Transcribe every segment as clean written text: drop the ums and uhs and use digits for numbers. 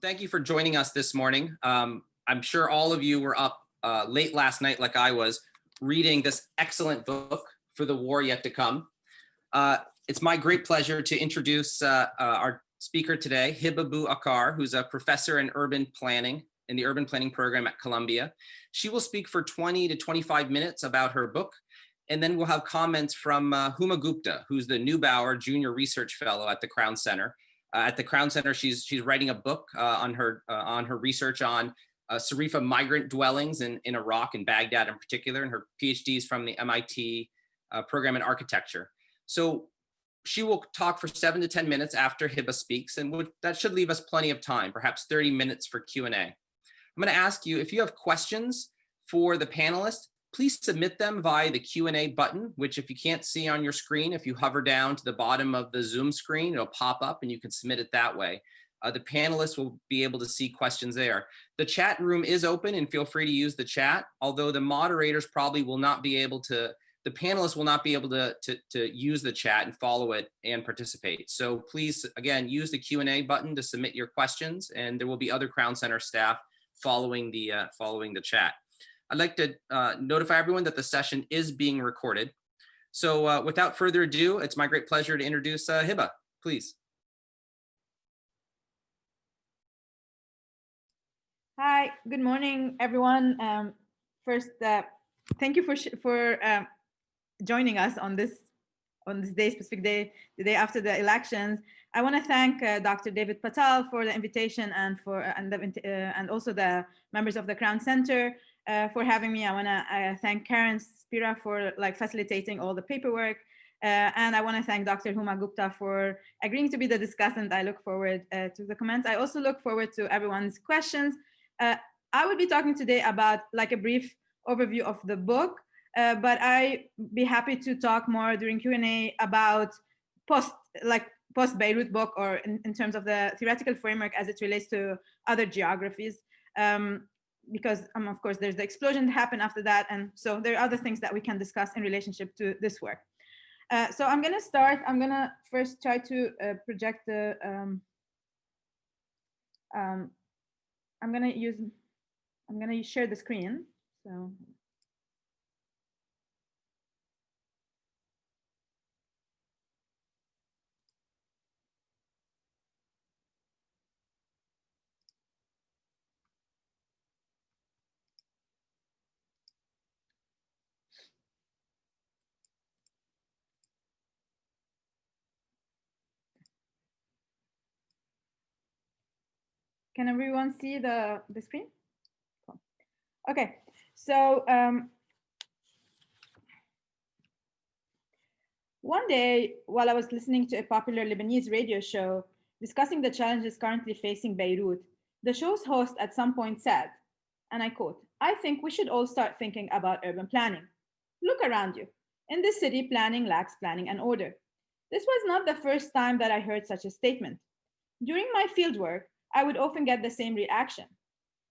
Thank you for joining us this morning. I'm sure all of you were up late last night, like I was, reading this excellent book, For the War Yet to Come. It's my great pleasure to introduce our speaker today, Hiba Bou Akar, who's a professor in urban planning in the urban planning program at Columbia. She will speak for 20 to 25 minutes about her book, and then we'll have comments from Huma Gupta, who's the Neubauer Junior Research Fellow at the Crown Center. At the Crown Center, she's writing a book on her research on Sarifa migrant dwellings in Iraq and Baghdad in particular, and her PhD is from the MIT program in architecture. So she will talk for 7 to 10 minutes after Hiba speaks, and that should leave us plenty of time, perhaps 30 minutes for Q&A. I'm going to ask you, if you have questions for the panelists, please submit them via the Q&A button, which if you can't see on your screen, if you hover down to the bottom of the Zoom screen, it'll pop up and you can submit it that way. The panelists will be able to see questions there. The chat room is open and feel free to use the chat, although the moderators probably will not be able to, the panelists will not be able to use the chat and follow it and participate. So please, again, use the Q&A button to submit your questions, and there will be other Crown Center staff following the chat. I'd like to notify everyone that the session is being recorded. So without further ado, it's my great pleasure to introduce Hiba, please. Hi, good morning, everyone. First, thank you for joining us on this day, specific day, the day after the elections. I want to thank Dr. David Patel for the invitation and also the members of the Crown Center for having me. I want to thank Karen Spira for facilitating all the paperwork. And I want to thank Dr. Huma Gupta for agreeing to be the discussant. I look forward to the comments. I also look forward to everyone's questions. I will be talking today about a brief overview of the book, but I'd be happy to talk more during Q&A about post-Beirut book, or in terms of the theoretical framework as it relates to other geographies. Because of course there's the explosion that happened after that, and so there are other things that we can discuss in relationship to this work. So I'm going to start. I'm going to first try to project the I'm going to share the screen. So can everyone see the screen? Cool. Okay, so one day while I was listening to a popular Lebanese radio show discussing the challenges currently facing Beirut, the show's host at some point said, and I quote, "I think we should all start thinking about urban planning. Look around you. In this city, planning lacks planning and order." This was not the first time that I heard such a statement. During my fieldwork, I would often get the same reaction.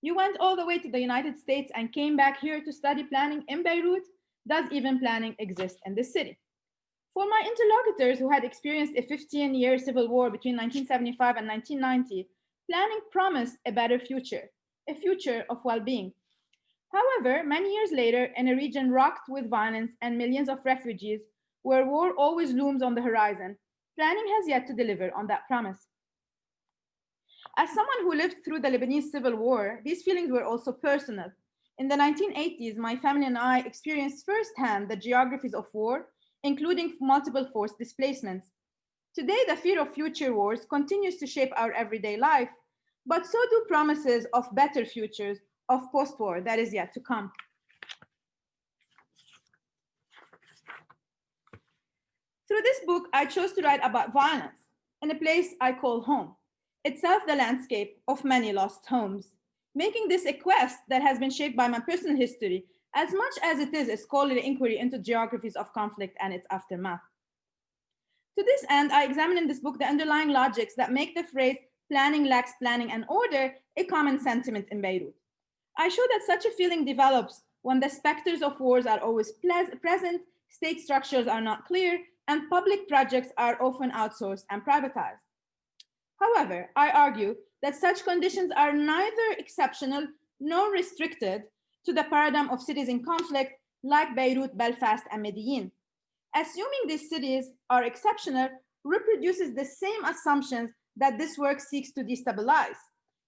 "You went all the way to the United States and came back here to study planning in Beirut? Does even planning exist in this city?" For my interlocutors who had experienced a 15-year civil war between 1975 and 1990, planning promised a better future, a future of well-being. However, many years later, in a region rocked with violence and millions of refugees, where war always looms on the horizon, planning has yet to deliver on that promise. As someone who lived through the Lebanese Civil War, these feelings were also personal. In the 1980s, my family and I experienced firsthand the geographies of war, including multiple forced displacements. Today, the fear of future wars continues to shape our everyday life, but so do promises of better futures of post-war that is yet to come. Through this book, I chose to write about violence in a place I call home, itself the landscape of many lost homes, making this a quest that has been shaped by my personal history as much as it is a scholarly inquiry into geographies of conflict and its aftermath. To this end, I examine in this book the underlying logics that make the phrase "planning lacks planning and order" a common sentiment in Beirut. I show that such a feeling develops when the specters of wars are always present, state structures are not clear, and public projects are often outsourced and privatized. However, I argue that such conditions are neither exceptional nor restricted to the paradigm of cities in conflict like Beirut, Belfast, and Medellin. Assuming these cities are exceptional reproduces the same assumptions that this work seeks to destabilize.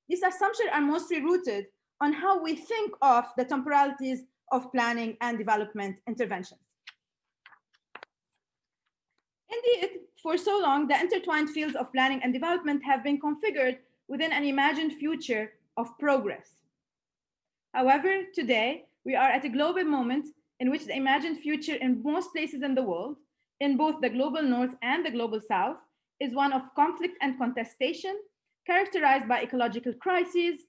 These assumptions are mostly rooted on how we think of the temporalities of planning and development interventions. Indeed, for so long, the intertwined fields of planning and development have been configured within an imagined future of progress. However, today, we are at a global moment in which the imagined future in most places in the world, in both the global north and the global south, is one of conflict and contestation, characterized by ecological crises,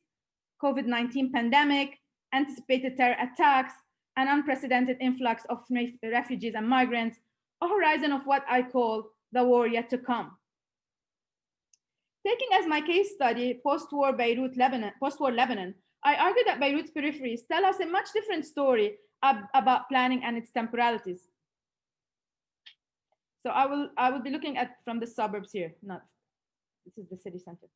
COVID-19 pandemic, anticipated terror attacks, an unprecedented influx of refugees and migrants, a horizon of what I call the war yet to come. Taking as my case study post-war Beirut, Lebanon, post-war Lebanon, I argue that Beirut's peripheries tell us a much different story about planning and its temporalities. So I will be looking at from the suburbs here, not this is the city center.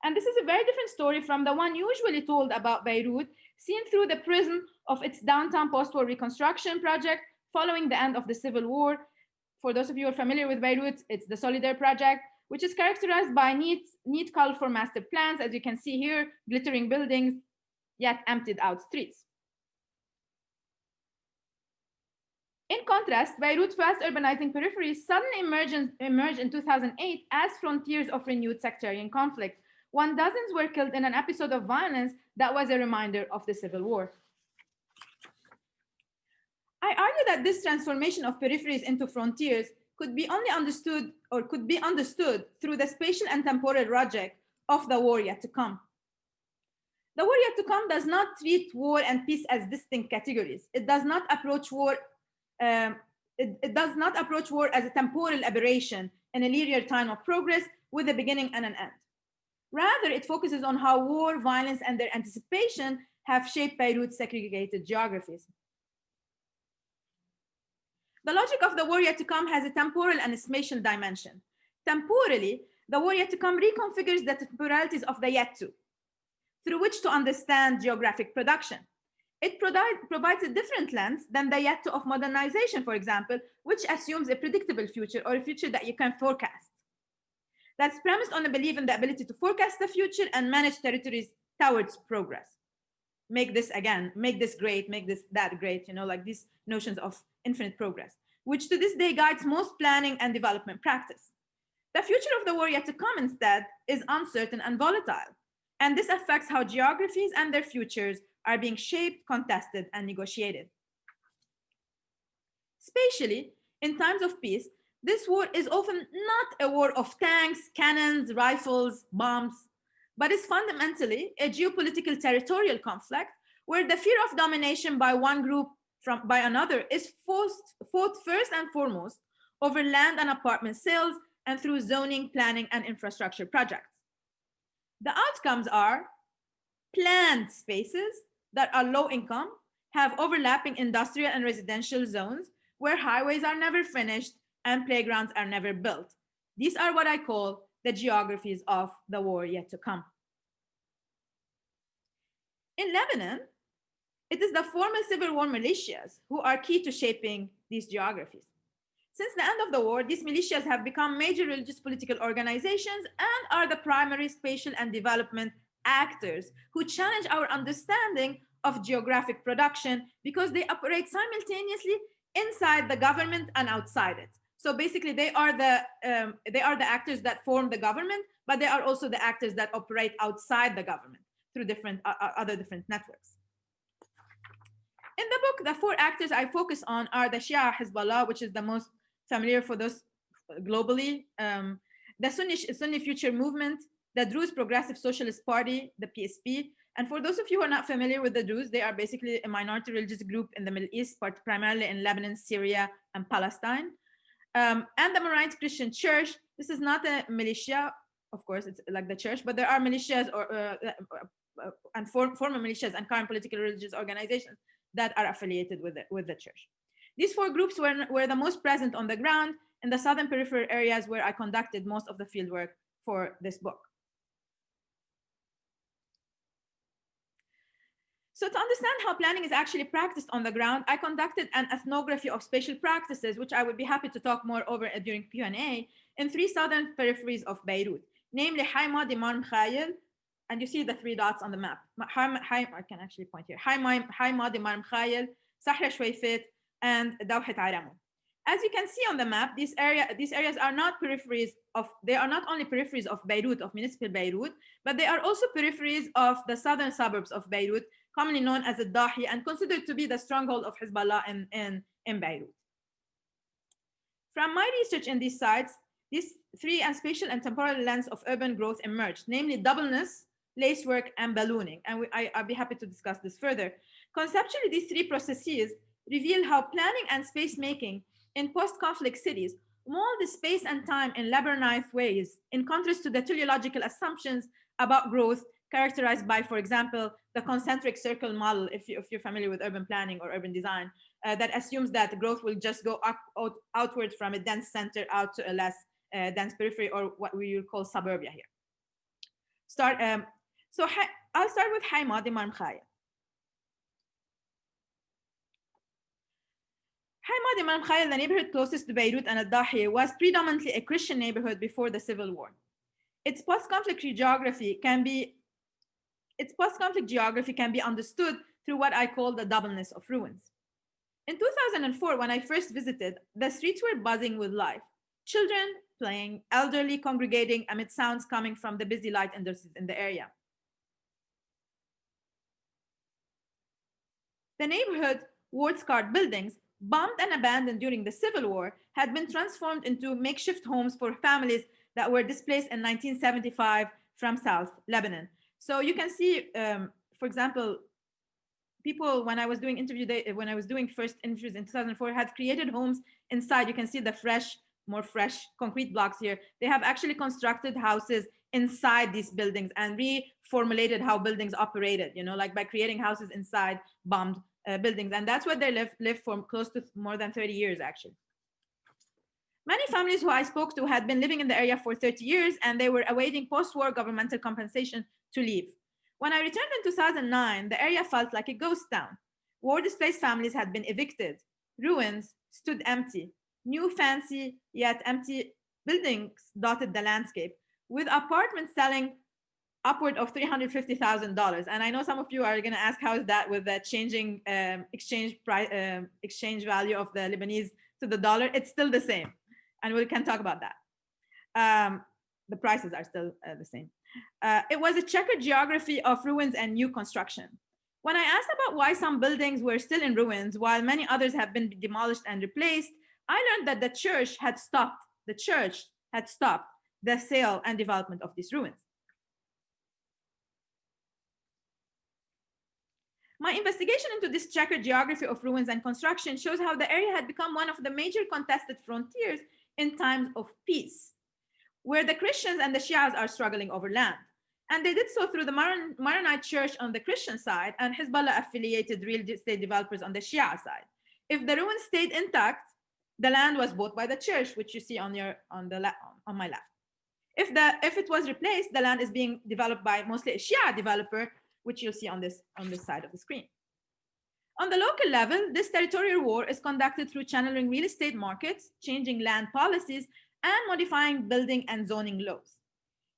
And this is a very different story from the one usually told about Beirut, seen through the prism of its downtown post-war reconstruction project following the end of the Civil War. For those of you who are familiar with Beirut, it's the Solidaire project, which is characterized by neat colorful master plans, as you can see here, glittering buildings, yet emptied out streets. In contrast, Beirut's fast urbanizing peripheries suddenly emerged in 2008 as frontiers of renewed sectarian conflict. Dozens were killed in an episode of violence that was a reminder of the Civil War. I argue that this transformation of peripheries into frontiers could be understood through the spatial and temporal logic of the war yet to come. The war yet to come does not treat war and peace as distinct categories. It does not approach war. It does not approach war as a temporal aberration in a linear time of progress with a beginning and an end. Rather, it focuses on how war, violence, and their anticipation have shaped Beirut's segregated geographies. The logic of the war yet to come has a temporal and a spatial dimension. Temporally, the war yet to come reconfigures the temporalities of the yet to, through which to understand geographic production. It provides a different lens than the yet to of modernization, for example, which assumes a predictable future or a future that you can forecast. That's premised on a belief in the ability to forecast the future and manage territories towards progress. Make this again, make this great, make this that great, like these notions of infinite progress, which to this day guides most planning and development practice. The future of the war yet to come instead is uncertain and volatile. And this affects how geographies and their futures are being shaped, contested, and negotiated. Spatially, in times of peace, this war is often not a war of tanks, cannons, rifles, bombs, but is fundamentally a geopolitical territorial conflict where the fear of domination by one group by another is fought first and foremost over land and apartment sales and through zoning, planning, and infrastructure projects. The outcomes are planned spaces that are low income, have overlapping industrial and residential zones where highways are never finished and playgrounds are never built. These are what I call the geographies of the war yet to come. In Lebanon, it is the former civil war militias who are key to shaping these geographies. Since the end of the war, these militias have become major religious political organizations and are the primary spatial and development actors who challenge our understanding of geographic production because they operate simultaneously inside the government and outside it. So basically, they are the actors that form the government, but they are also the actors that operate outside the government through other different networks. In the book, the four actors I focus on are the Shia Hezbollah, which is the most familiar for those globally, the Sunni Future Movement, the Druze Progressive Socialist Party, the PSP. And for those of you who are not familiar with the Druze, they are basically a minority religious group in the Middle East, primarily in Lebanon, Syria, and Palestine. And the Maronite Christian Church. This is not a militia, of course, it's like the church, but there are militias and former militias and current political religious organizations that are affiliated with the church. These four groups were the most present on the ground in the southern peripheral areas where I conducted most of the fieldwork for this book. So to understand how planning is actually practiced on the ground, I conducted an ethnography of spatial practices, which I would be happy to talk more over during Q&A, in 3 southern peripheries of Beirut, namely Hiba Bou Akar, and you see the 3 dots on the map. I can actually point here. Hiba Bou Akar, Sahra Shweifet, and Dawhat Aramu. As you can see on the map, these areas are not peripheries of, they are not only peripheries of Beirut, of municipal Beirut, but they are also peripheries of the southern suburbs of Beirut, commonly known as the Dahi, and considered to be the stronghold of Hezbollah in Beirut. From my research in these sites, these 3 and spatial and temporal lens of urban growth emerged, namely doubleness, lacework, and ballooning. And I'll be happy to discuss this further. Conceptually, these 3 processes reveal how planning and space making in post-conflict cities mold the space and time in labyrinth ways, in contrast to the teleological assumptions about growth characterized by, for example, the concentric circle model, if you're familiar with urban planning or urban design, that assumes that growth will just go outward from a dense center out to a less dense periphery, or what we will call suburbia here. I'll start with Hiba Bou Akar. Hiba Bou Akar, the neighborhood closest to Beirut and Al-Dahi, was predominantly a Christian neighborhood before the Civil War. Its post-conflict geography can be understood through what I call the doubleness of ruins. In 2004, when I first visited, the streets were buzzing with life. Children playing, elderly congregating amid sounds coming from the busy light industries in the area. The neighborhood, war-scarred buildings, bombed and abandoned during the Civil War, had been transformed into makeshift homes for families that were displaced in 1975 from South Lebanon. So you can see, for example, people, when I was doing first interviews in 2004, had created homes inside. You can see the more fresh concrete blocks here. They have actually constructed houses inside these buildings and reformulated how buildings operated, like by creating houses inside bombed buildings. And that's what they lived for close to more than 30 years, actually. Many families who I spoke to had been living in the area for 30 years, and they were awaiting post-war governmental compensation to leave. When I returned in 2009, the area felt like a ghost town. War-displaced families had been evicted. Ruins stood empty. New fancy yet empty buildings dotted the landscape, with apartments selling upward of $350,000. And I know some of you are going to ask, how is that with the changing exchange value of the Lebanese to the dollar? It's still the same. And we can talk about that. The prices are still the same. It was a checkered geography of ruins and new construction. When I asked about why some buildings were still in ruins while many others have been demolished and replaced, I learned that the church had stopped the sale and development of these ruins. My investigation into this checkered geography of ruins and construction shows how the area had become one of the major contested frontiers in times of peace, where the Christians and the Shias are struggling over land. And they did so through the Maronite Church on the Christian side and Hezbollah-affiliated real estate developers on the Shia side. If the ruins stayed intact, the land was bought by the church, which you see on my left. If it was replaced, the land is being developed by mostly a Shia developer, which you'll see on this side of the screen. On the local level, this territorial war is conducted through channeling real estate markets, changing land policies, and modifying building and zoning laws.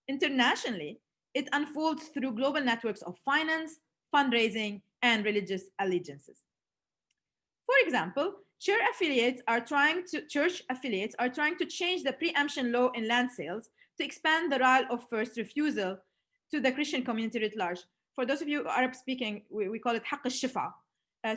Internationally, it unfolds through global networks of finance, fundraising, and religious allegiances. For example, church affiliates are trying to change the preemption law in land sales to expand the right of first refusal to the Christian community writ large. For those of you Arab speaking, we call it haqq al-shifa.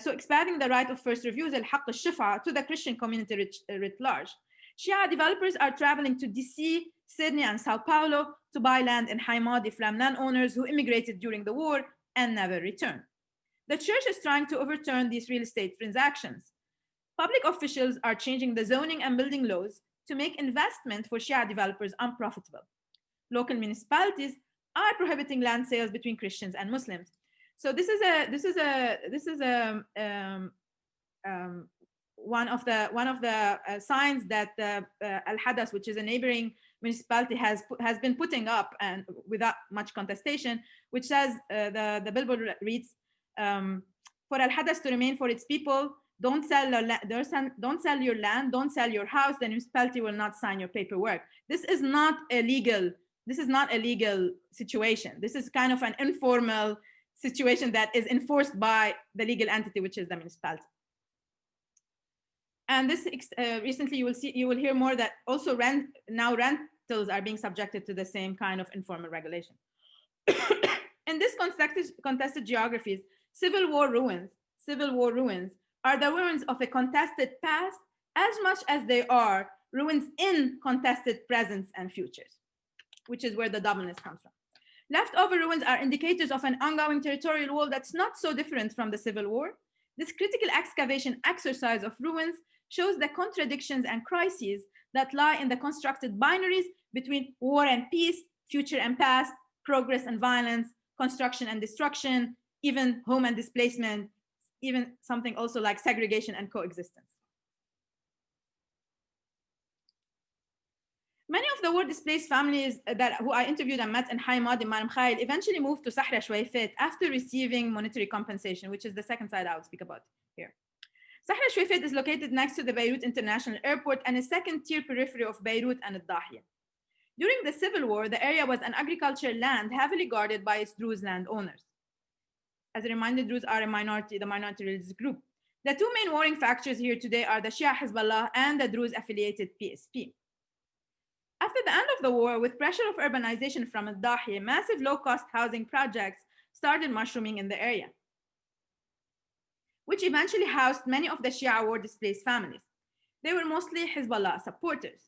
So expanding the right of first refusal, haqq al-shifa, to the Christian community writ large. Shia developers are traveling to DC, Sydney, and Sao Paulo to buy land in Haimadi from landowners who immigrated during the war and never returned. The church is trying to overturn these real estate transactions. Public officials are changing the zoning and building laws to make investment for Shia developers unprofitable. Local municipalities are prohibiting land sales between Christians and Muslims. So this is one of the signs that Al-Hadas, which is a neighboring municipality, has been putting up, and without much contestation, which says the billboard reads, for Al-Hadas to remain for its people, don't sell your land, don't sell your house, the municipality will not sign your paperwork. This is not a legal situation. This is kind of an informal situation that is enforced by the legal entity, which is the municipality. And this recently you will hear more that also rentals are being subjected to the same kind of informal regulation. In this contested geographies, civil war ruins are the ruins of a contested past as much as they are ruins in contested presents and futures, which is where the doubleness comes from. Leftover ruins are indicators of an ongoing territorial war that's not so different from the Civil War. This critical excavation exercise of ruins shows the contradictions and crises that lie in the constructed binaries between war and peace, future and past, progress and violence, construction and destruction, even home and displacement, even something also like segregation and coexistence. Many of the war displaced families who I interviewed and met in High Madi, Mar Mikhail, eventually moved to Sahra Shweifet after receiving monetary compensation, which is the second side I will speak about here. Sahra Shweifet is located next to the Beirut International Airport and a second-tier periphery of Beirut and Al-Dahiya. During the Civil War, the area was an agricultural land heavily guarded by its Druze landowners. As a reminder, Druze are the minority religious group. The two main warring factions here today are the Shia Hezbollah and the Druze-affiliated PSP. After the end of the war, with pressure of urbanization from Al-Dahiya, massive low-cost housing projects started mushrooming in the area, which eventually housed many of the Shia war-displaced families. They were mostly Hezbollah supporters.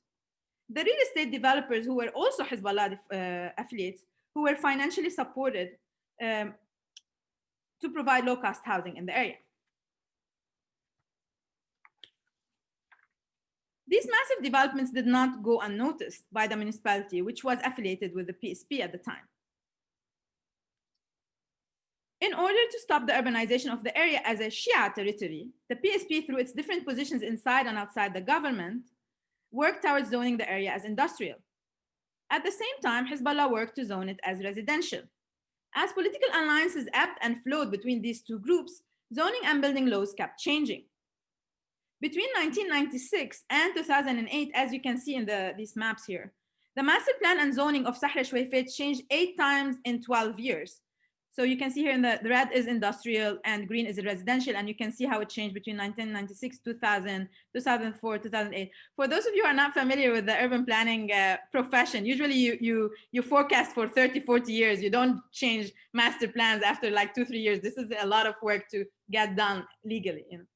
The real estate developers, who were also Hezbollah affiliates, who were financially supported to provide low-cost housing in the area. These massive developments did not go unnoticed by the municipality, which was affiliated with the PSP at the time. In order to stop the urbanization of the area as a Shia territory, the PSP, through its different positions inside and outside the government, worked towards zoning the area as industrial. At the same time, Hezbollah worked to zone it as residential. As political alliances ebbed and flowed between these two groups, zoning and building laws kept changing. Between 1996 and 2008, as you can see in these maps here, the master plan and zoning of Sahra Shweifet changed 8 times in 12 years. So you can see here in the red is industrial and green is residential, and you can see how it changed between 1996, 2000, 2004, 2008. For those of you who are not familiar with the urban planning profession, usually you forecast for 30, 40 years. You don't change master plans after like 2, 3 years. This is a lot of work to get done legally. You know?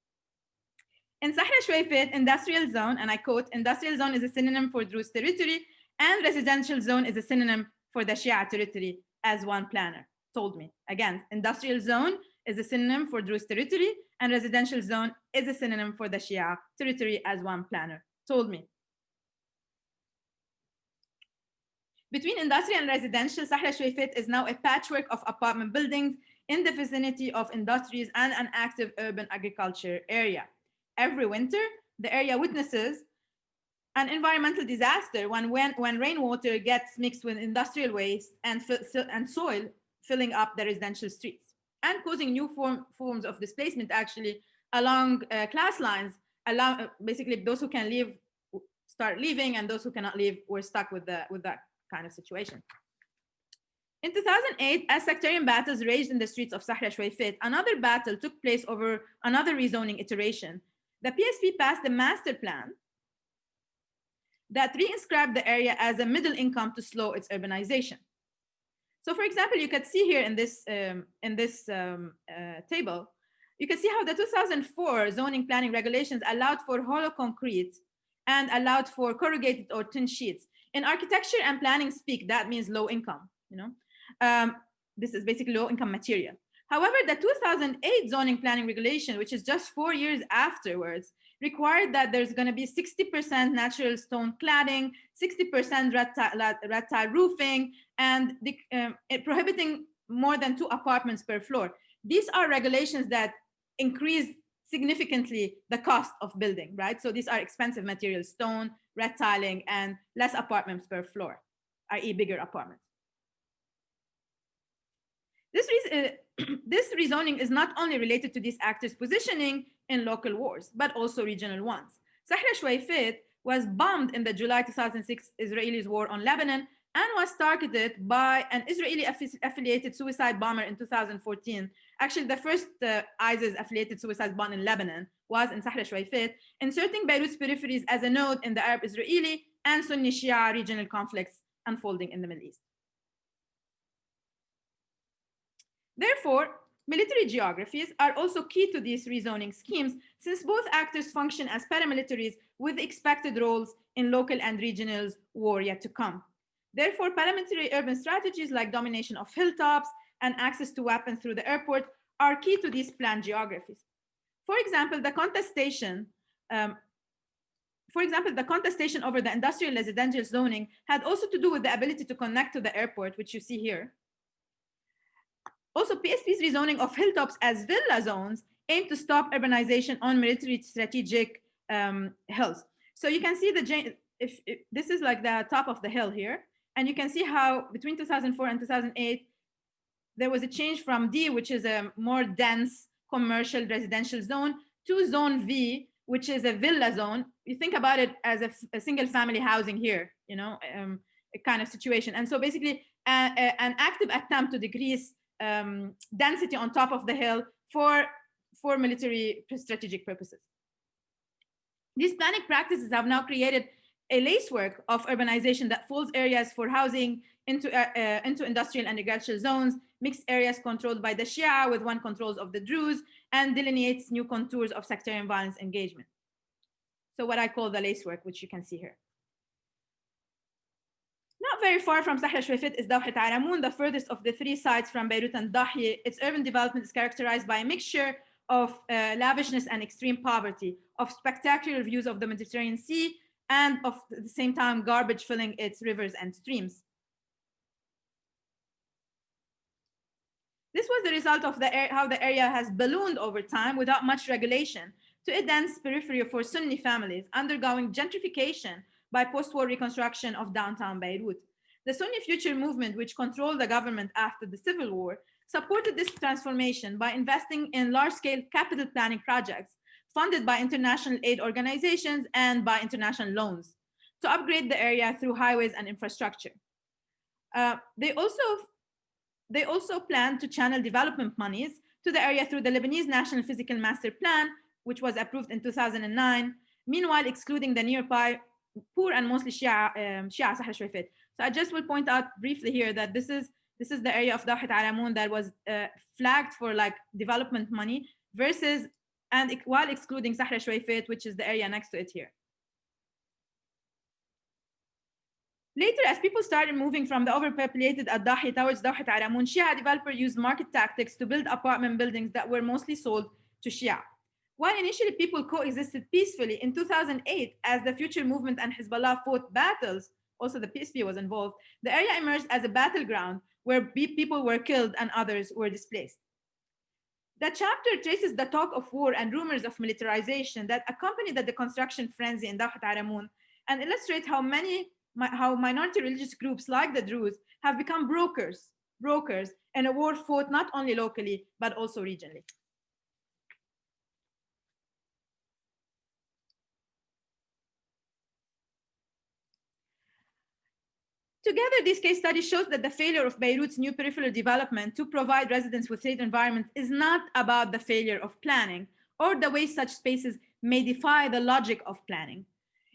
In Sahra Shweifet, industrial zone, and I quote, industrial zone is a synonym for Druze territory, and residential zone is a synonym for the Shia territory, as one planner told me. Again, industrial zone is a synonym for Druze territory, and residential zone is a synonym for the Shia territory, as one planner told me. Between industrial and residential, Sahra Shweifet is now a patchwork of apartment buildings in the vicinity of industries and an active urban agriculture area. Every winter, the area witnesses an environmental disaster when rainwater gets mixed with industrial waste and soil, filling up the residential streets and causing new forms of displacement actually along class lines. Basically, those who can leave start leaving, and those who cannot leave were stuck with that kind of situation. In 2008, as sectarian battles raged in the streets of Sahra Shweifet, another battle took place over another rezoning iteration. The PSP passed a master plan that reinscribed the area as a middle income to slow its urbanization. So, for example, you could see here in this table, you can see how the 2004 zoning planning regulations allowed for hollow concrete and allowed for corrugated or tin sheets. In architecture and planning speak, that means low income. You know, this is basically low income material. However, the 2008 zoning planning regulation, which is just 4 years afterwards, required that there's going to be 60% natural stone cladding, 60% red tile roofing, and prohibiting more than 2 apartments per floor. These are regulations that increase significantly the cost of building, right? So these are expensive materials, stone, red tiling, and less apartments per floor, i.e. bigger apartments. This rezoning is not only related to these actors' positioning in local wars, but also regional ones. Sahra Shwaifit was bombed in the July 2006 Israeli war on Lebanon and was targeted by an Israeli-affiliated suicide bomber in 2014. Actually, the first ISIS-affiliated suicide bomb in Lebanon was in Sahra Shwaifit, inserting Beirut's peripheries as a node in the Arab-Israeli and Sunni Shia regional conflicts unfolding in the Middle East. Therefore, military geographies are also key to these rezoning schemes, since both actors function as paramilitaries with expected roles in local and regional war yet to come. Therefore, paramilitary urban strategies like domination of hilltops and access to weapons through the airport are key to these planned geographies. For example, the contestation over the industrial residential zoning had also to do with the ability to connect to the airport, which you see here. Also, PSP's rezoning of hilltops as villa zones aim to stop urbanization on military strategic hills. So you can see if this is like the top of the hill here, and you can see how between 2004 and 2008, there was a change from D, which is a more dense commercial residential zone, to zone V, which is a villa zone. You think about it as a single family housing here, you know, a kind of situation. And so basically an active attempt to decrease density on top of the hill for military strategic purposes. These planning practices have now created a lacework of urbanization that folds areas for housing into industrial and agricultural zones, mixed areas controlled by the Shia with one controls of the Druze, and delineates new contours of sectarian violence engagement. So what I call the lacework, which you can see here. Not very far from Sahra Shwaifit is Dawhat Aramoun, the furthest of the three sites from Beirut and Dahi. Its urban development is characterized by a mixture of lavishness and extreme poverty, of spectacular views of the Mediterranean Sea, and of the same time garbage filling its rivers and streams. This was the result of how the area has ballooned over time without much regulation to a dense periphery for Sunni families undergoing gentrification by post-war reconstruction of downtown Beirut. The Sunni Future Movement, which controlled the government after the Civil War, supported this transformation by investing in large-scale capital planning projects funded by international aid organizations and by international loans to upgrade the area through highways and infrastructure. They also planned to channel development monies to the area through the Lebanese National Physical Master Plan, which was approved in 2009, meanwhile excluding the nearby poor and mostly Shia Sahra Shwaifit. So I just will point out briefly here that this is the area of Dawhat Aramoun that was flagged for like development money versus, and while excluding Sahra Shwaifit, which is the area next to it here. Later, as people started moving from the overpopulated Ad-Dahi towards Dawhat Aramoun, Shia developers used market tactics to build apartment buildings that were mostly sold to Shia. While initially people coexisted peacefully, in 2008, as the Future Movement and Hezbollah fought battles, also the PSP was involved, the area emerged as a battleground where people were killed and others were displaced. The chapter traces the talk of war and rumors of militarization that accompanied the deconstruction frenzy in Dawhat Aramoun and illustrates how minority religious groups like the Druze have become brokers in a war fought not only locally, but also regionally. Together, this case study shows that the failure of Beirut's new peripheral development to provide residents with safe environment is not about the failure of planning or the way such spaces may defy the logic of planning.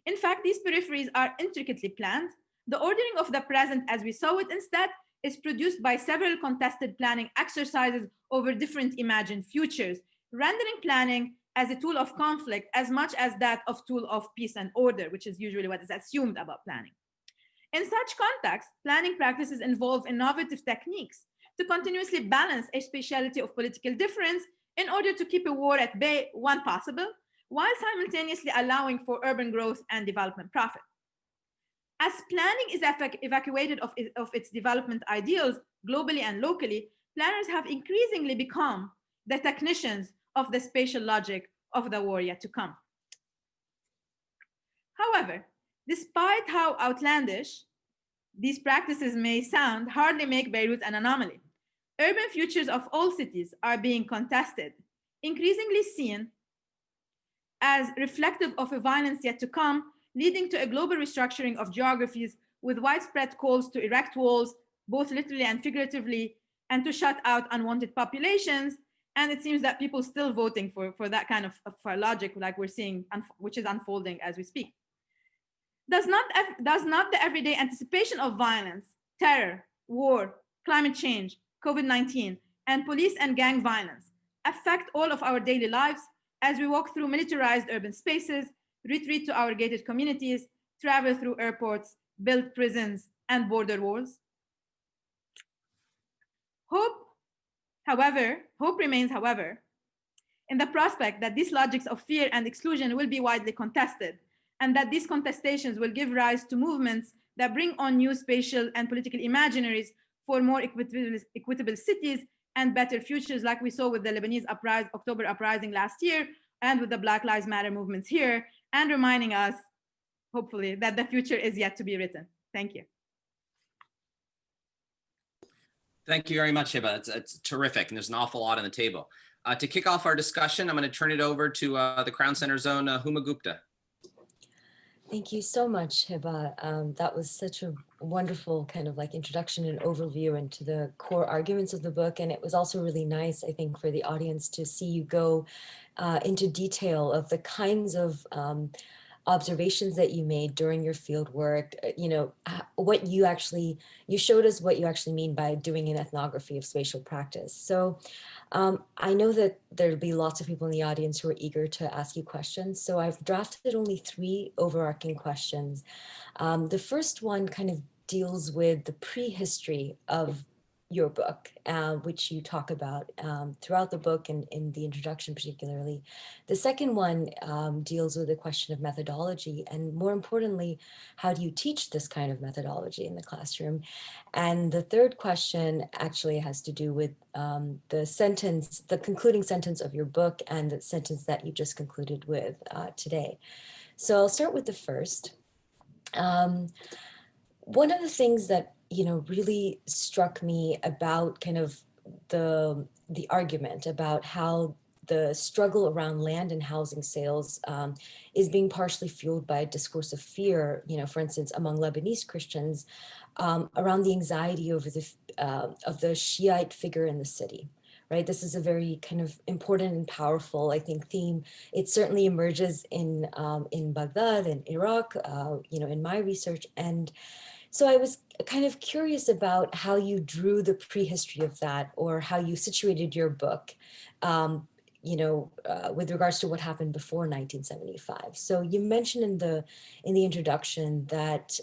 In fact, these peripheries are intricately planned. The ordering of the present as we saw it instead is produced by several contested planning exercises over different imagined futures, rendering planning as a tool of conflict as much as that of tool of peace and order, which is usually what is assumed about planning. In such context, planning practices involve innovative techniques to continuously balance a spatiality of political difference in order to keep a war at bay when possible, while simultaneously allowing for urban growth and development profit. As planning is evacuated of its development ideals globally and locally, planners have increasingly become the technicians of the spatial logic of the war yet to come. However, despite how outlandish these practices may sound, hardly make Beirut an anomaly. urban futures of all cities are being contested, increasingly seen as reflective of a violence yet to come, leading to a global restructuring of geographies with widespread calls to erect walls, both literally and figuratively, and to shut out unwanted populations. And it seems that people still voting for that kind of for logic, like we're seeing, which is unfolding as we speak. Does not the everyday anticipation of violence, terror, war, climate change, COVID-19, and police and gang violence affect all of our daily lives as we walk through militarized urban spaces, retreat to our gated communities, travel through airports, build prisons, and border walls? Hope remains, however, in the prospect that these logics of fear and exclusion will be widely contested, and that these contestations will give rise to movements that bring on new spatial and political imaginaries for more equitable cities and better futures, like we saw with the Lebanese October uprising last year and with the Black Lives Matter movements here, and reminding us, hopefully, that the future is yet to be written. Thank you. Thank you very much, Hiba. It's terrific, and there's an awful lot on the table. To kick off our discussion, I'm going to turn it over to the Crown Center's own Huma Gupta. Thank you so much, Hiba. That was such a wonderful kind of like introduction and overview into the core arguments of the book. And it was also really nice, I think, for the audience to see you go into detail of the kinds of observations that you made during your field work, what you showed us what you actually mean by doing an ethnography of spatial practice. So I know that there'll be lots of people in the audience who are eager to ask you questions. So I've drafted only 3 overarching questions. The first one kind of deals with the prehistory of your book, which you talk about throughout the book and in the introduction particularly. The second one deals with the question of methodology, and more importantly, how do you teach this kind of methodology in the classroom? And the third question actually has to do with the concluding sentence of your book and the sentence that you just concluded with today. So I'll start with the first. One of the things that really struck me about kind of the argument about how the struggle around land and housing sales is being partially fueled by a discourse of fear, for instance, among Lebanese Christians, around the anxiety over of the Shiite figure in the city. Right, this is a very kind of important and powerful, I think, theme. It certainly emerges in Baghdad and Iraq, in my research. And so I was kind of curious about how you drew the prehistory of that, or how you situated your book, with regards to what happened before 1975. So you mentioned in the introduction that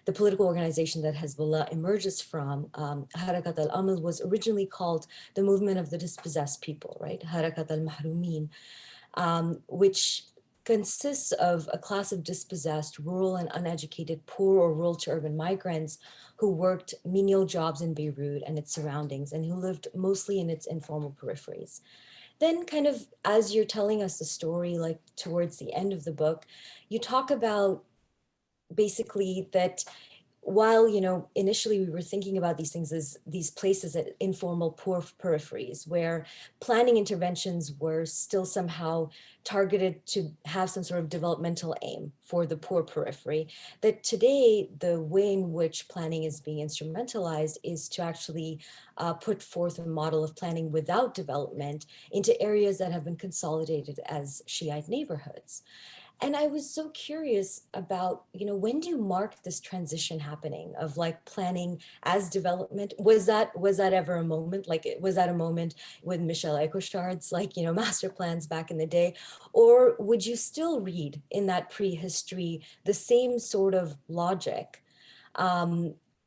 the political organization that Hezbollah emerges from, Harakat al-Amal, was originally called the Movement of the Dispossessed People, right? Harakat al-Mahrumin, which consists of a class of dispossessed, rural and uneducated, poor or rural to urban migrants who worked menial jobs in Beirut and its surroundings, and who lived mostly in its informal peripheries. Then kind of as you're telling us the story, like towards the end of the book, you talk about basically that while, initially we were thinking about these things as these places at informal poor peripheries where planning interventions were still somehow targeted to have some sort of developmental aim for the poor periphery, that today the way in which planning is being instrumentalized is to actually put forth a model of planning without development into areas that have been consolidated as Shiite neighborhoods. And I was so curious about, when do you mark this transition happening of like planning as development? Was that ever a moment? Like, was that a moment with Michel Ecochard's master plans back in the day? Or would you still read in that prehistory the same sort of logic,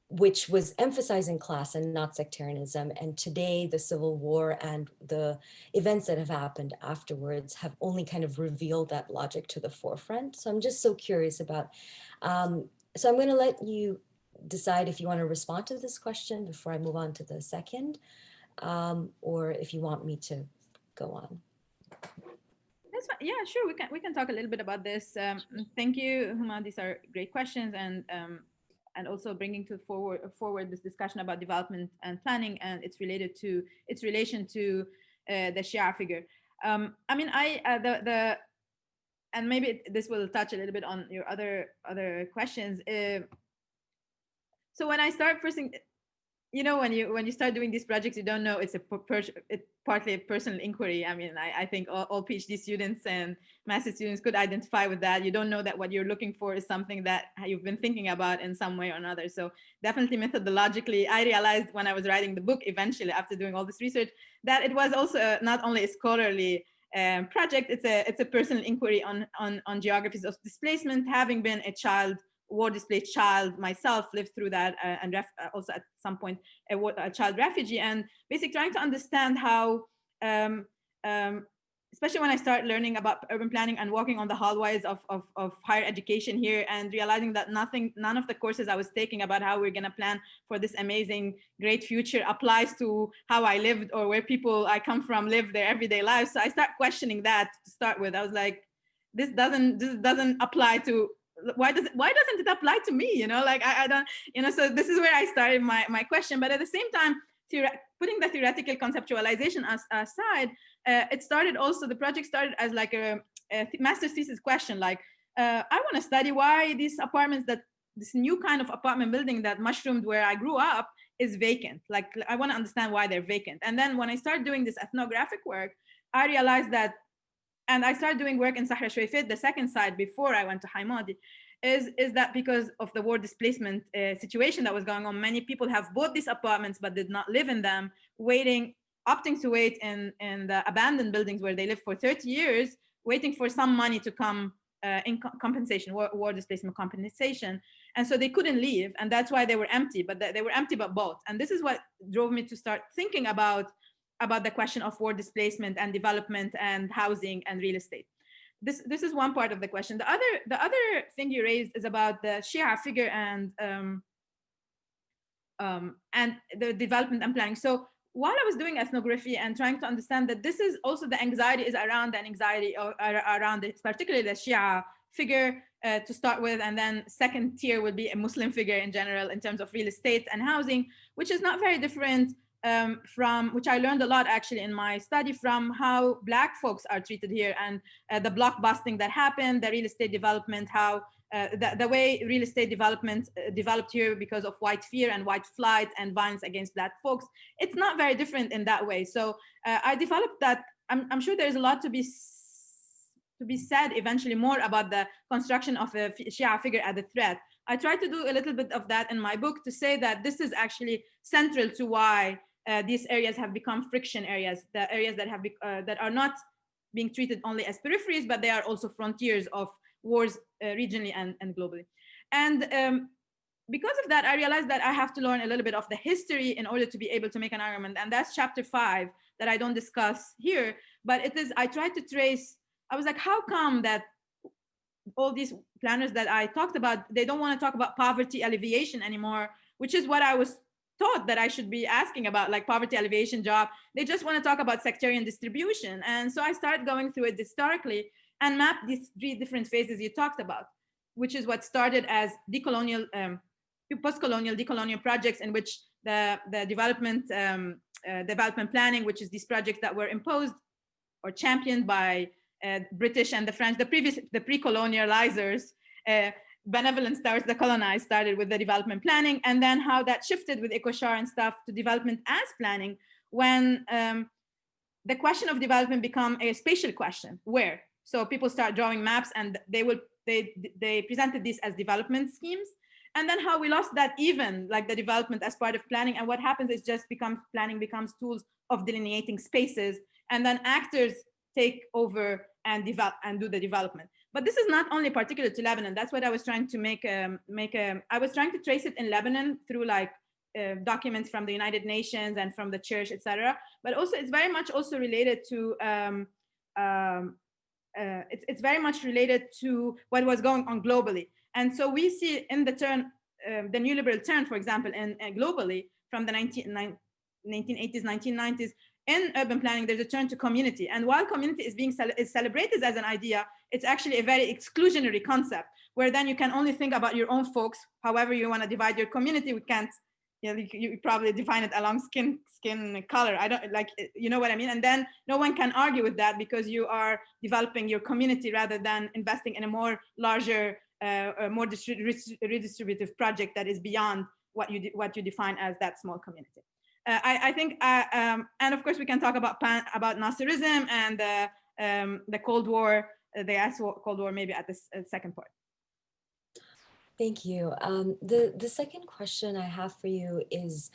which was emphasizing class and not sectarianism? And today the Civil War and the events that have happened afterwards have only kind of revealed that logic to the forefront. So I'm just so curious about, so I'm going to let you decide if you want to respond to this question before I move on to the second, or if you want me to go on. That's fine. Yeah, sure. We can talk a little bit about this. Thank you, Huma. These are great questions. And and also bringing forward this discussion about development and planning and its relation to the Shia figure. I mean, and maybe this will touch a little bit on your other questions. So when I start first thing, you know, when you start doing these projects, you don't know it's partly a personal inquiry. I mean, I think all PhD students and master students could identify with that. You don't know that what you're looking for is something that you've been thinking about in some way or another. So definitely methodologically, I realized when I was writing the book, eventually after doing all this research, that it was also not only a scholarly project, it's a personal inquiry on geographies of displacement, having been a war displaced child myself, lived through that, and also at some point a child refugee, and basically trying to understand how, especially when I start learning about urban planning and walking on the hallways of higher education here, and realizing that none of the courses I was taking about how we're going to plan for this amazing, great future applies to how I lived or where people I come from live their everyday lives. So I start questioning that to start with. I was like, this doesn't apply to. Why doesn't it apply to me? You know, like I don't, you know, so this is where I started my question. But at the same time, putting the theoretical conceptualization aside, the project started as like a master's thesis question. Like, I want to study why these apartments, this new kind of apartment building that mushroomed where I grew up is vacant. Like, I want to understand why they're vacant. And then when I started doing this ethnographic work, I realized that, and I started doing work in Sahra Shweifet, the second side before I went to Haimadi, is that because of the war displacement situation that was going on, many people have bought these apartments but did not live in them, opting to wait in the abandoned buildings where they lived for 30 years, waiting for some money to come in compensation, war displacement compensation. And so they couldn't leave, and that's why they were empty, but they were empty but bought. And this is what drove me to start thinking about the question of war displacement and development and housing and real estate. This is one part of the question. The other thing you raised is about the Shia figure and the development and planning. So while I was doing ethnography and trying to understand that this is also the anxiety is around it, particularly the Shia figure to start with, and then second tier would be a Muslim figure in general in terms of real estate and housing, which is not very different from which I learned a lot actually in my study from how Black folks are treated here, and the block busting that happened, the real estate development, how the way real estate development developed here because of white fear and white flight and violence against Black folks. It's not very different in that way. So I developed that. I'm sure there's a lot to be said eventually more about the construction of a Shia figure as a threat. I try to do a little bit of that in my book to say that this is actually central to why these areas have become friction areas, the areas that that are not being treated only as peripheries, but they are also frontiers of wars regionally and globally. And because of that, I realized that I have to learn a little bit of the history in order to be able to make an argument. And that's chapter 5 that I don't discuss here, but I tried to trace, I was like, how come that all these planners that I talked about, they don't want to talk about poverty alleviation anymore, which is what I was taught that I should be asking about, like poverty alleviation job. They just want to talk about sectarian distribution. And so I started going through it historically and mapped these 3 different phases you talked about, which is what started as decolonial, post-colonial, decolonial projects in which the development planning, which is these projects that were imposed or championed by British and the French, the pre-colonializers, benevolence towards the colonized started with the development planning, and then how that shifted with Ecochar and stuff to development as planning when the question of development become a spatial question. Where? So people start drawing maps and they presented this as development schemes, and then how we lost that even like the development as part of planning, and what happens is just planning becomes tools of delineating spaces, and then actors take over and do the development. But this is not only particular to Lebanon. That's what I was trying to I was trying to trace it in Lebanon through like documents from the United Nations and from the church, etc. But also it's very much also related to, it's very much related to what was going on globally. And so we see in the turn, the neoliberal turn, for example, and globally from the 1980s, 1990s, in urban planning, there's a turn to community. And while community is being is celebrated as an idea, it's actually a very exclusionary concept, where then you can only think about your own folks. However you want to divide your community, we can't, you probably define it along skin color. I don't like, you know what I mean? And then no one can argue with that, because you are developing your community rather than investing in a more larger, more redistributive project that is beyond what you define as that small community. I think, and of course we can talk about Nasserism and the Cold War, the Cold War maybe at the second part. Thank you. The second question I have for you is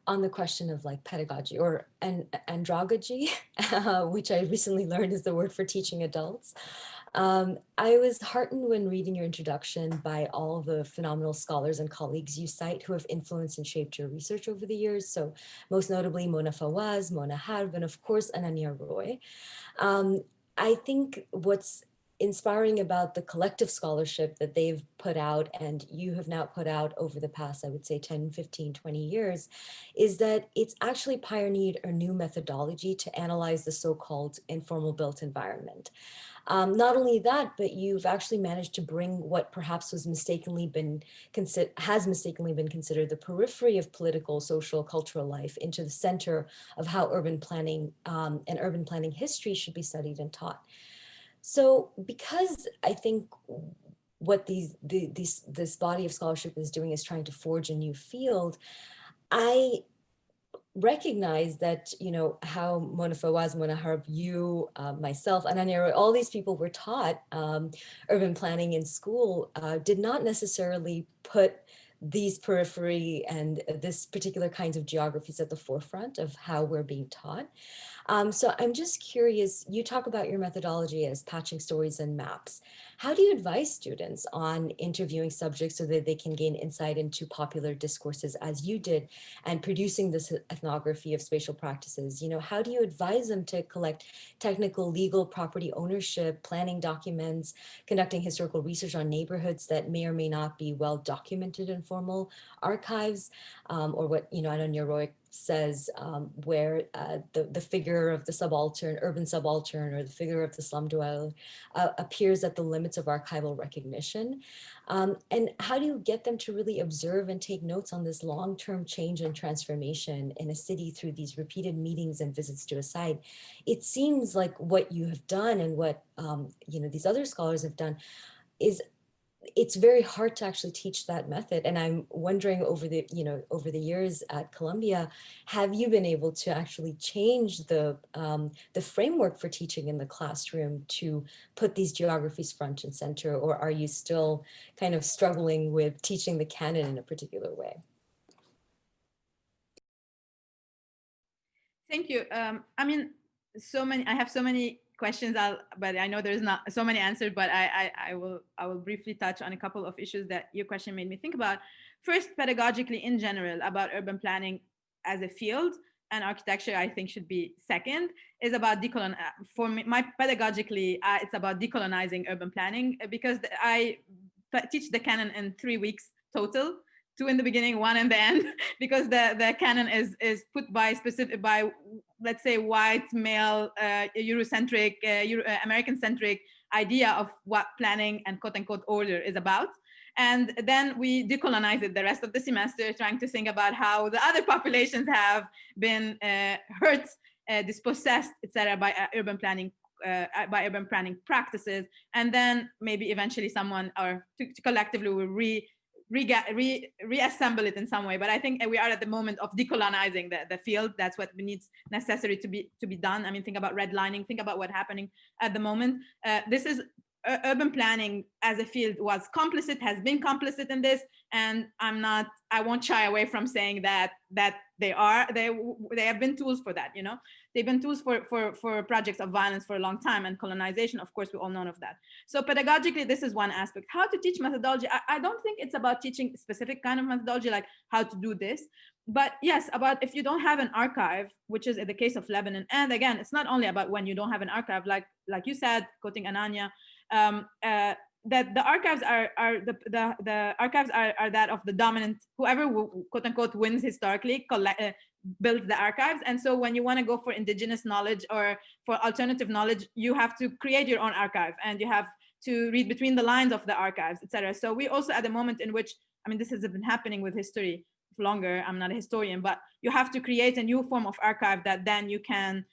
on the question of like pedagogy or andragogy, which I recently learned is the word for teaching adults. I was heartened when reading your introduction by all the phenomenal scholars and colleagues you cite who have influenced and shaped your research over the years. So most notably Mona Fawaz, Mona Harb, and of course Ananya Roy. I think what's inspiring about the collective scholarship that they've put out and you have now put out over the past, I would say 10, 15, 20 years, is that it's actually pioneered a new methodology to analyze the so-called informal built environment. Not only that, but you've actually managed to bring what perhaps was mistakenly been considered the periphery of political, social, cultural life into the center of how urban planning and urban planning history should be studied and taught. So because I think what this body of scholarship is doing is trying to forge a new field, I recognize that, you know, how Mona Fawaz, Mona Harb, you, myself, Ananya, all these people were taught urban planning in school did not necessarily put these periphery and this particular kinds of geographies at the forefront of how we're being taught. So I'm just curious, you talk about your methodology as patching stories and maps. How do you advise students on interviewing subjects so that they can gain insight into popular discourses as you did and producing this ethnography of spatial practices? You know, how do you advise them to collect technical, legal, property ownership, planning documents, conducting historical research on neighborhoods that may or may not be well documented in formal archives, or what, you know, Ananya Roy says, where the figure of the subaltern, urban subaltern, or the figure of the slum dweller appears at the limits of archival recognition. And how do you get them to really observe and take notes on this long-term change and transformation in a city through these repeated meetings and visits to a site? It seems like what you have done and what you know, these other scholars have done is it's very hard to actually teach that method. And I'm wondering over the years at Columbia, have you been able to actually change the framework for teaching in the classroom to put these geographies front and center, or are you still kind of struggling with teaching the canon in a particular way? Thank you. I mean, I have so many questions, but I know there's not so many answered, but I will briefly touch on a couple of issues that your question made me think about. First, pedagogically in general about urban planning as a field, and architecture I think should be second, is about for me, pedagogically, it's about decolonizing urban planning, because I teach the canon in 3 weeks total. 2 in the beginning, 1 in the end, because the canon is put by let's say white male Eurocentric American-centric idea of what planning and quote unquote order is about. And then we decolonize it the rest of the semester, trying to think about how the other populations have been hurt, dispossessed, etc., by urban planning practices. And then maybe eventually someone or collectively will reassemble it in some way. But I think we are at the moment of decolonizing the field. That's what needs necessary to be done. I mean, think about redlining, think about what's happening at the moment. This is urban planning as a field has been complicit in this, and I won't shy away from saying that they have been tools for that. You know, they've been tools for projects of violence for a long time, and colonization, of course, we all know of that. So pedagogically, this is one aspect. How to teach methodology, I don't think it's about teaching specific kind of methodology like how to do this, but yes, about if you don't have an archive, which is in the case of Lebanon. And again, it's not only about when you don't have an archive, like you said, quoting Ananya, that the archives are the archives are that of the dominant, whoever quote unquote wins historically builds the archives. And so when you want to go for indigenous knowledge or for alternative knowledge, you have to create your own archive, and you have to read between the lines of the archives, etc. So we also at the moment in which, I mean, this has been happening with history longer. I'm not a historian, but you have to create a new form of archive that then you can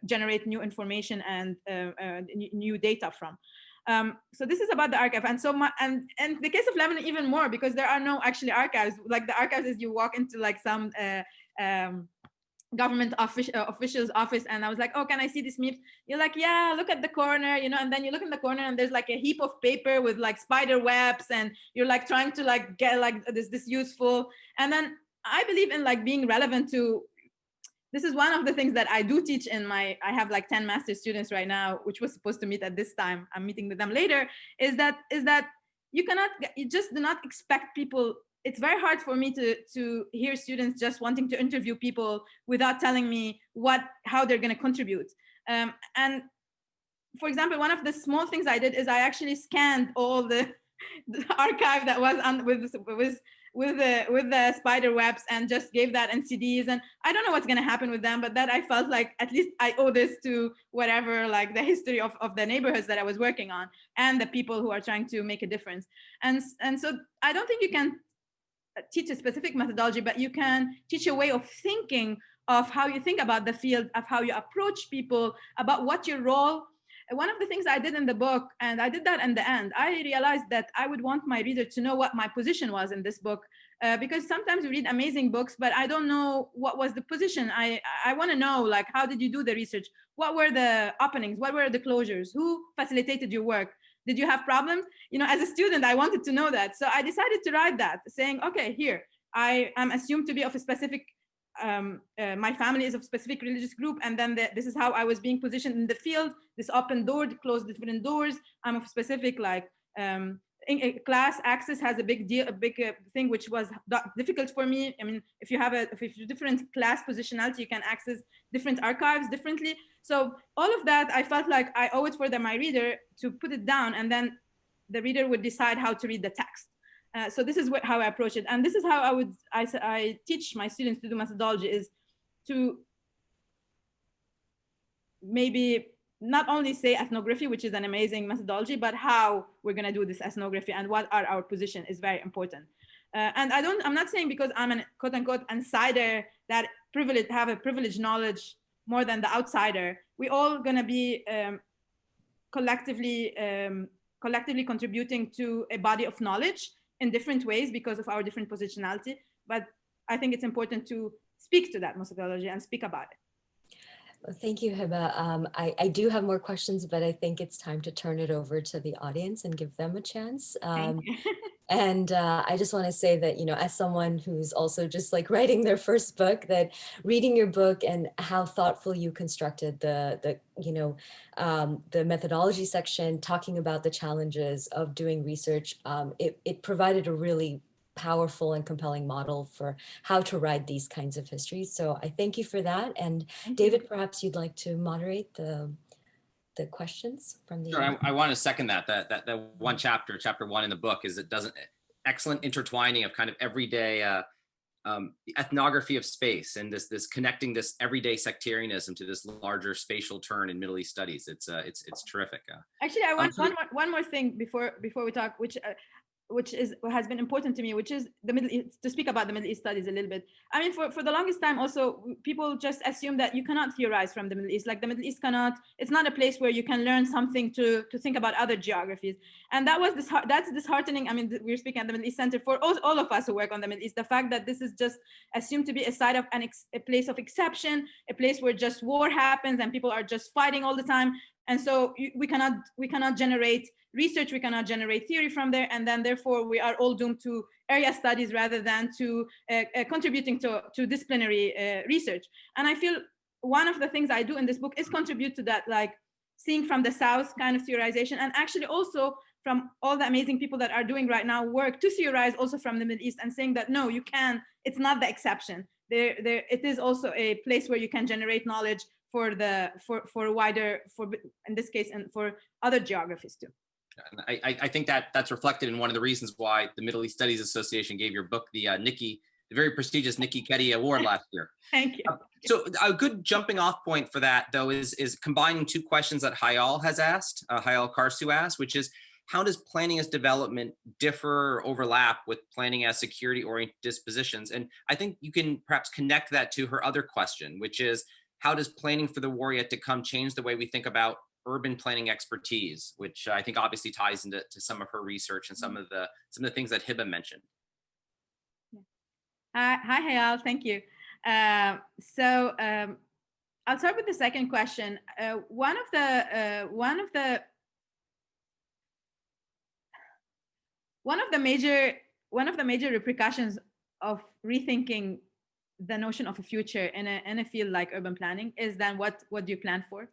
generate new information and new data from. So this is about the archive. And so and the case of Lebanon even more, because there are no actually archives. Like the archives is you walk into like some government official's office, and I was like, oh, can I see this meme? You're like, yeah, look at the corner, you know, and then you look in the corner and there's like a heap of paper with like spider webs, and you're like trying to like get like this useful. And then I believe in like being relevant to, this is one of the things that I do teach in I have like 10 master's students right now, which was supposed to meet at this time. I'm meeting with them later, is that you just do not expect people. It's very hard for me to hear students just wanting to interview people without telling me how they're going to contribute. And for example, one of the small things I did is I actually scanned all the archive that was with the spider webs and just gave that in CDs. And I don't know what's going to happen with them, but that I felt like at least I owe this to whatever, like the history of the neighborhoods that I was working on and the people who are trying to make a difference. And so I don't think you can teach a specific methodology, but you can teach a way of thinking of how you think about the field, of how you approach people, about what your role. One of the things I did in the book, and I did that in the end, I realized that I would want my reader to know what my position was in this book, because sometimes we read amazing books, but I don't know what was the position. I want to know, like, how did you do the research? What were the openings? What were the closures? Who facilitated your work? Did you have problems? You know, as a student, I wanted to know that. So I decided to write that, saying, okay, here, I am assumed to be of a specific, my family is of a specific religious group. And then this is how I was being positioned in the field. This open door, closed different doors. I'm of specific, like, class access has a big deal, a big thing, which was difficult for me. I mean, if you have if you're different class positionality, you can access different archives differently. So all of that, I felt like I owe it for my reader to put it down, and then the reader would decide how to read the text. So this is how I approach it, and this is how I teach my students to do methodology, is to maybe not only say ethnography, which is an amazing methodology, but how we're going to do this ethnography and what are our position is very important. And I'm not saying because I'm an quote unquote insider that have a privileged knowledge more than the outsider. We all going to be collectively contributing to a body of knowledge in different ways because of our different positionality. But I think it's important to speak to that methodology and speak about it. Well, thank you, Hiba. I do have more questions, but I think it's time to turn it over to the audience and give them a chance. Thank you. And I just want to say that, you know, as someone who's also just like writing their first book, that reading your book and how thoughtful you constructed the methodology section, talking about the challenges of doing research, it provided a really powerful and compelling model for how to write these kinds of histories. So I thank you for that. And David, perhaps you'd like to moderate the questions from the Sure, I want to second that one chapter 1 in the book is excellent intertwining of kind of everyday ethnography of space and this connecting this everyday sectarianism to this larger spatial turn in Middle East studies. It's terrific. Actually, I want one more thing before we talk, which has been important to me, which is the Middle East, to speak about the Middle East studies a little bit. I mean, for the longest time, also, people just assume that you cannot theorize from the Middle East. Like the Middle East it's not a place where you can learn something to think about other geographies. And that's disheartening. I mean, we're speaking at the Middle East Center for all of us who work on the Middle East, the fact that this is just assumed to be a site of a place of exception, a place where just war happens and people are just fighting all the time. And so we cannot generate research, we cannot generate theory from there, and then therefore we are all doomed to area studies rather than to contributing to disciplinary research. And I feel one of the things I do in this book is contribute to that, like seeing from the South kind of theorization, and actually also from all the amazing people that are doing right now work to theorize also from the Middle East, and saying that no, you can, it's not the exception. It is also a place where you can generate knowledge for wider, in this case, and for other geographies too. And I think that that's reflected in one of the reasons why the Middle East Studies Association gave your book the the very prestigious Nikki Keddie Award last year. Thank you. So a good jumping off point for that, though, is combining two questions that Hayal has asked, Hayal Karsu asked, which is, how does planning as development differ or overlap with planning as security-oriented dispositions? And I think you can perhaps connect that to her other question, which is, how does planning for the war yet to come change the way we think about urban planning expertise, which I think obviously ties into some of her research and some of the things that Hiba mentioned. Hi, Hayal. Thank you. I'll start with the second question. One of the major repercussions of rethinking the notion of a future in a field like urban planning is then what do you plan for?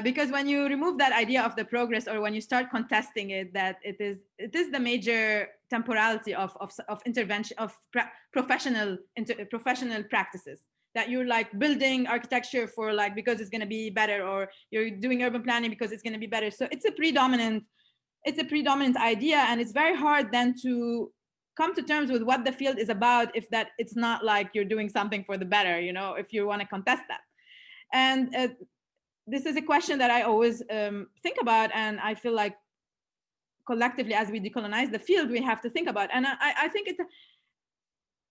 Because when you remove that idea of the progress, or when you start contesting it, that it is the major temporality of intervention of professional practices, that you're like building architecture for like because it's going to be better, or you're doing urban planning because it's going to be better. So it's a predominant idea, and it's very hard then to come to terms with what the field is about if that it's not like you're doing something for the better, you know, if you want to contest that. And this is a question that I always think about, and I feel like collectively as we decolonize the field, we have to think about. And I think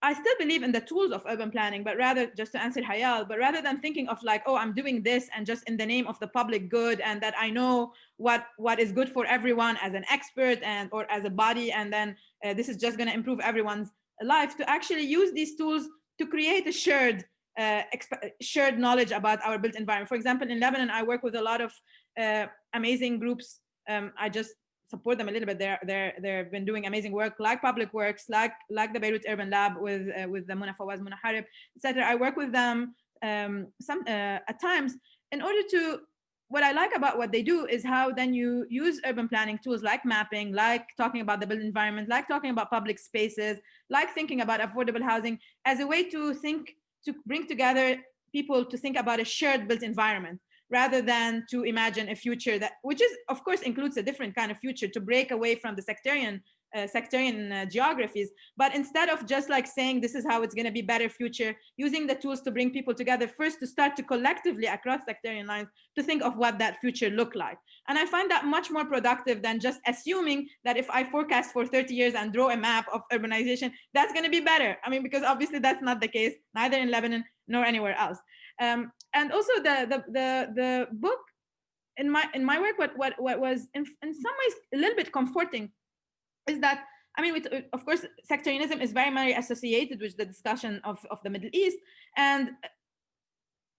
I still believe in the tools of urban planning, but rather, just to answer Hayal, but rather than thinking of like, oh, I'm doing this and just in the name of the public good, and that I know what is good for everyone as an expert or as a body, and then this is just going to improve everyone's life, to actually use these tools to create a shared knowledge about our built environment. For example, in Lebanon, I work with a lot of amazing groups. I just support them a little bit. They've been doing amazing work, like Public Works, like the Beirut Urban Lab with the Muna Fawaz, Muna Harib, etc. I work with them at times in order to. What I like about what they do is how then you use urban planning tools like mapping, like talking about the built environment, like talking about public spaces, like thinking about affordable housing as a way to bring together people to think about a shared built environment, rather than to imagine a future which is, of course, includes a different kind of future, to break away from the sectarian geographies, but instead of just like saying this is how it's going to be better future, using the tools to bring people together first, to start to collectively across sectarian lines to think of what that future look like. And I find that much more productive than just assuming that if I forecast for 30 years and draw a map of urbanization, that's going to be better. I mean, because obviously that's not the case, neither in Lebanon nor anywhere else. And also the book, in my work, what was in some ways a little bit comforting is that, I mean, of course, sectarianism is very associated with the discussion of the Middle East. And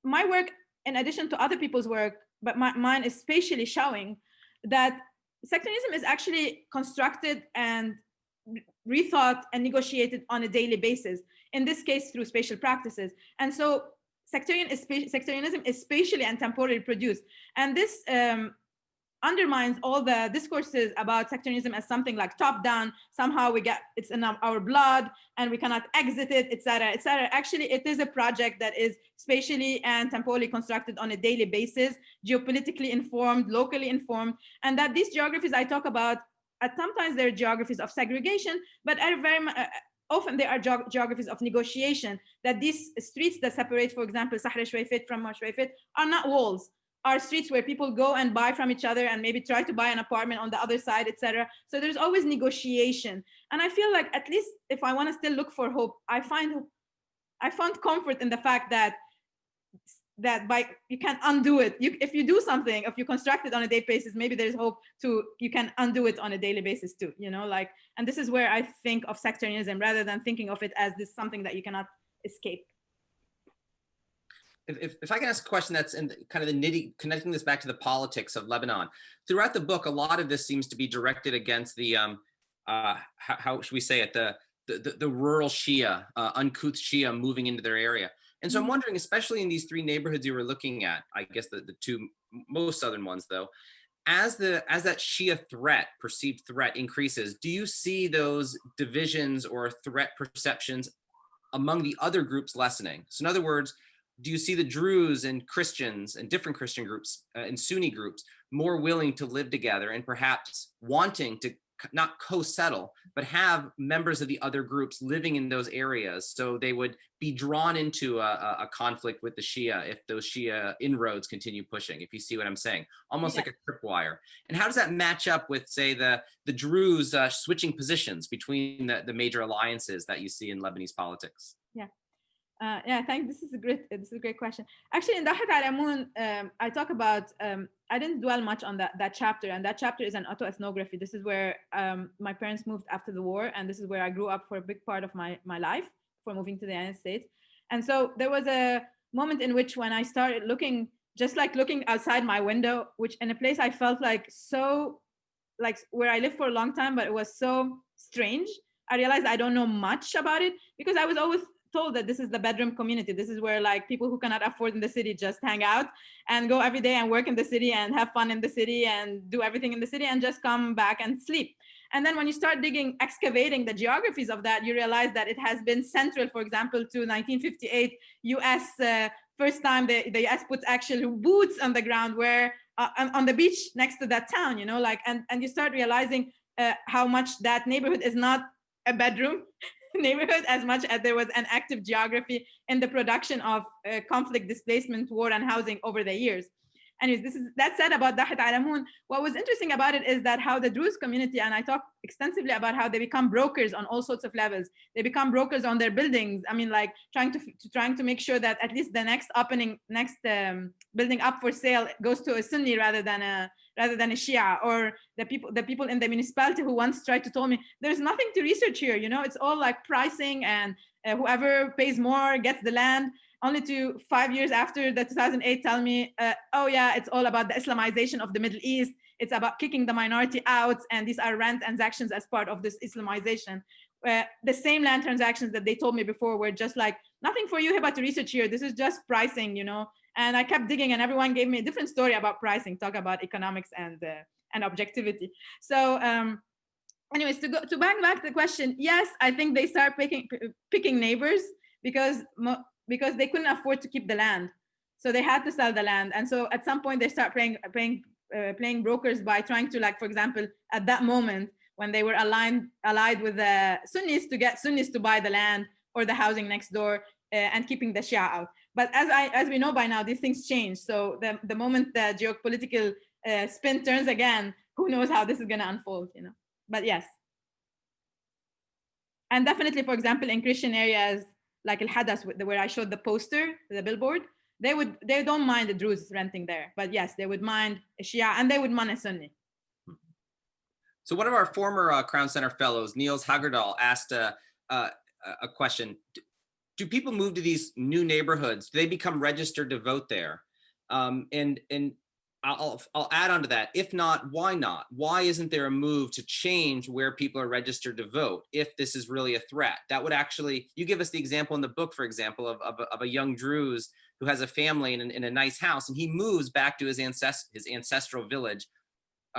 my work, in addition to other people's work, but mine is spatially showing that sectarianism is actually constructed and rethought and negotiated on a daily basis, in this case through spatial practices. And so sectarianism is spatially and temporally produced. And this undermines all the discourses about sectarianism as something like top-down, somehow it's in our blood and we cannot exit it, etc., etc. Actually, it is a project that is spatially and temporally constructed on a daily basis, geopolitically informed, locally informed, and that these geographies I talk about, sometimes they're geographies of segregation, but are very often they are geographies of negotiation, that these streets that separate, for example, Sahra Shweifet from Shweifet are not walls, are streets where people go and buy from each other and maybe try to buy an apartment on the other side, etc. So there's always negotiation. And I feel like, at least if I want to still look for hope, I found comfort in the fact that you can undo it. If you do something, if you construct it on a daily basis, maybe there's hope you can undo it on a daily basis too, you know, like, and this is where I think of sectarianism, rather than thinking of it as this something that you cannot escape. If I can ask a question that's in kind of the connecting this back to the politics of Lebanon. Throughout the book, a lot of this seems to be directed against the, how should we say it, the rural Shia, uncouth Shia moving into their area. And so I'm wondering, especially in these three neighborhoods you were looking at, I guess the two most southern ones though, as that Shia perceived threat increases, do you see those divisions or threat perceptions among the other groups lessening? So in other words, do you see the Druze and Christians and different Christian groups and Sunni groups more willing to live together and perhaps wanting to not co-settle, but have members of the other groups living in those areas, so they would be drawn into a conflict with the Shia if those Shia inroads continue pushing, if you see what I'm saying, almost like a tripwire. And how does that match up with, say, the Druze switching positions between the major alliances that you see in Lebanese politics? Yeah, thanks. This is a great question. Actually, in Dahat Alamoun, I talk about, I didn't dwell much on that chapter, and that chapter is an autoethnography. This is where my parents moved after the war, and this is where I grew up for a big part of my life before moving to the United States. And so there was a moment in which when I started looking, just like looking outside my window, which in a place I felt like so, like where I lived for a long time, but it was so strange. I realized I don't know much about it because I was always told that this is the bedroom community. This is where like people who cannot afford in the city just hang out and go every day and work in the city and have fun in the city and do everything in the city and just come back and sleep. And then when you start digging, excavating the geographies of that, you realize that it has been central, for example, to 1958 US, first time the US puts actual boots on the ground where on the beach next to that town, you know, like, and you start realizing how much that neighborhood is not a bedroom neighborhood as much as there was an active geography in the production of conflict, displacement, war, and housing over the years. Anyways, that said about Dahat Alamoun. What was interesting about it is that how the Druze community, and I talk extensively about how they become brokers on all sorts of levels. They become brokers on their buildings. I mean, like trying to make sure that at least the next building up for sale goes to a Sunni rather than a Shia, or the people in the municipality who once tried to tell me there's nothing to research here. You know, it's all like pricing and whoever pays more gets the land. Only to 5 years after the 2008 tell me, oh yeah, it's all about the Islamization of the Middle East. It's about kicking the minority out, and these are rent transactions as part of this Islamization. The same land transactions that they told me before were just like, nothing for you Hiba to research here. This is just pricing, you know. And I kept digging, and everyone gave me a different story about pricing, talk about economics and objectivity. So anyways, to bang back the question, yes, I think they start picking neighbors because they couldn't afford to keep the land, so they had to sell the land. And so at some point they start playing brokers by trying to, like, for example, at that moment when they were allied with the Sunnis, to get Sunnis to buy the land or the housing next door, and keeping the Shia out. But as we know by now, these things change. So the moment the geopolitical spin turns again, who knows how this is going to unfold, you know. But yes, and definitely, for example, in Christian areas like Al Hadas, where I showed the poster, the billboard, they don't mind the Druze renting there, but yes, they would mind a Shia and they would mind a Sunni. So one of our former Crown Center fellows, Niels Hagerdal, asked a question. Do people move to these new neighborhoods? Do they become registered to vote there? And I'll add on to that. If not, why not? Why isn't there a move to change where people are registered to vote if this is really a threat? That would actually, you give us the example in the book, for example, of a young Druze who has a family in a nice house, and he moves back to his ancestral village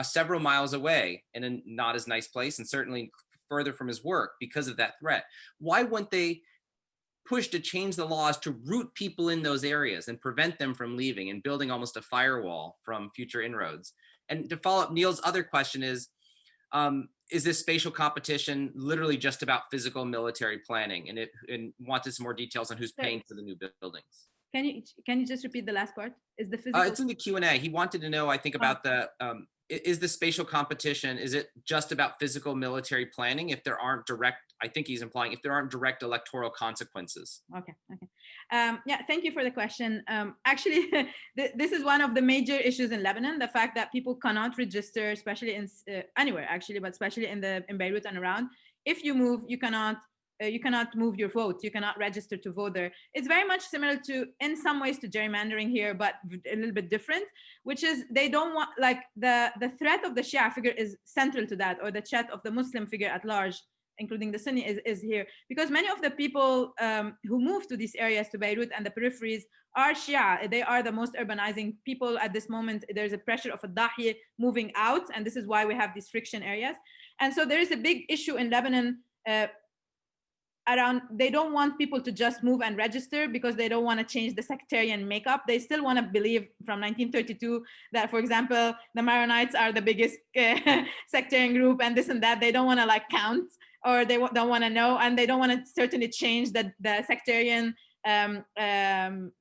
several miles away in a not as nice place, and certainly further from his work because of that threat. Why wouldn't they push to change the laws to root people in those areas and prevent them from leaving and building almost a firewall from future inroads? And to follow up, Neil's other question is this spatial competition literally just about physical military planning? And wanted some more details on who's paying for the new buildings. Can you just repeat the last part? Is the physical? It's in the Q&A. He wanted to know, I think, about is the spatial competition, is it just about physical military planning if there aren't direct, I think he's implying, if there aren't direct electoral consequences? Okay. Yeah, thank you for the question. Actually, this is one of the major issues in Lebanon, the fact that people cannot register, especially in anywhere actually, but especially in Beirut and around. If you move, you cannot move your vote. You cannot register to vote there. It's very much similar to, in some ways, to gerrymandering here, but a little bit different, which is they don't want, like, the threat of the Shia figure is central to that, or the threat of the Muslim figure at large, including the Sunni, is here. Because many of the people who move to these areas, to Beirut and the peripheries, are Shia. They are the most urbanizing people at this moment. There's a pressure of a Dahi moving out, and this is why we have these friction areas. And so there is a big issue in Lebanon they don't want people to just move and register because they don't want to change the sectarian makeup. They still want to believe from 1932 that, for example, the Maronites are the biggest sectarian group and this and that. They don't want to like count, or they don't want to know, and they don't want to certainly change the sectarian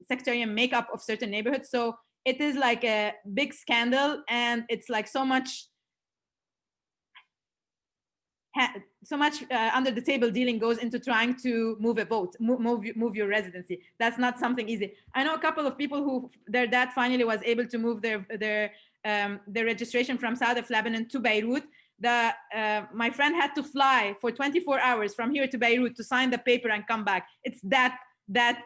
sectarian makeup of certain neighborhoods. So it is like a big scandal, and it's like so much under the table dealing goes into trying to move a vote, move your residency. That's not something easy. I know a couple of people who their dad finally was able to move their registration from south of Lebanon to Beirut. My friend had to fly for 24 hours from here to Beirut to sign the paper and come back. It's that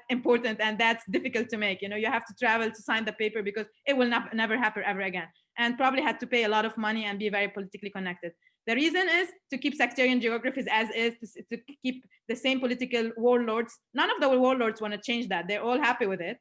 important, and that's difficult to make. You know, you have to travel to sign the paper because it will never happen ever again, and probably had to pay a lot of money and be very politically connected. The reason is to keep sectarian geographies as is, to keep the same political warlords. None of the warlords want to change that. They're all happy with it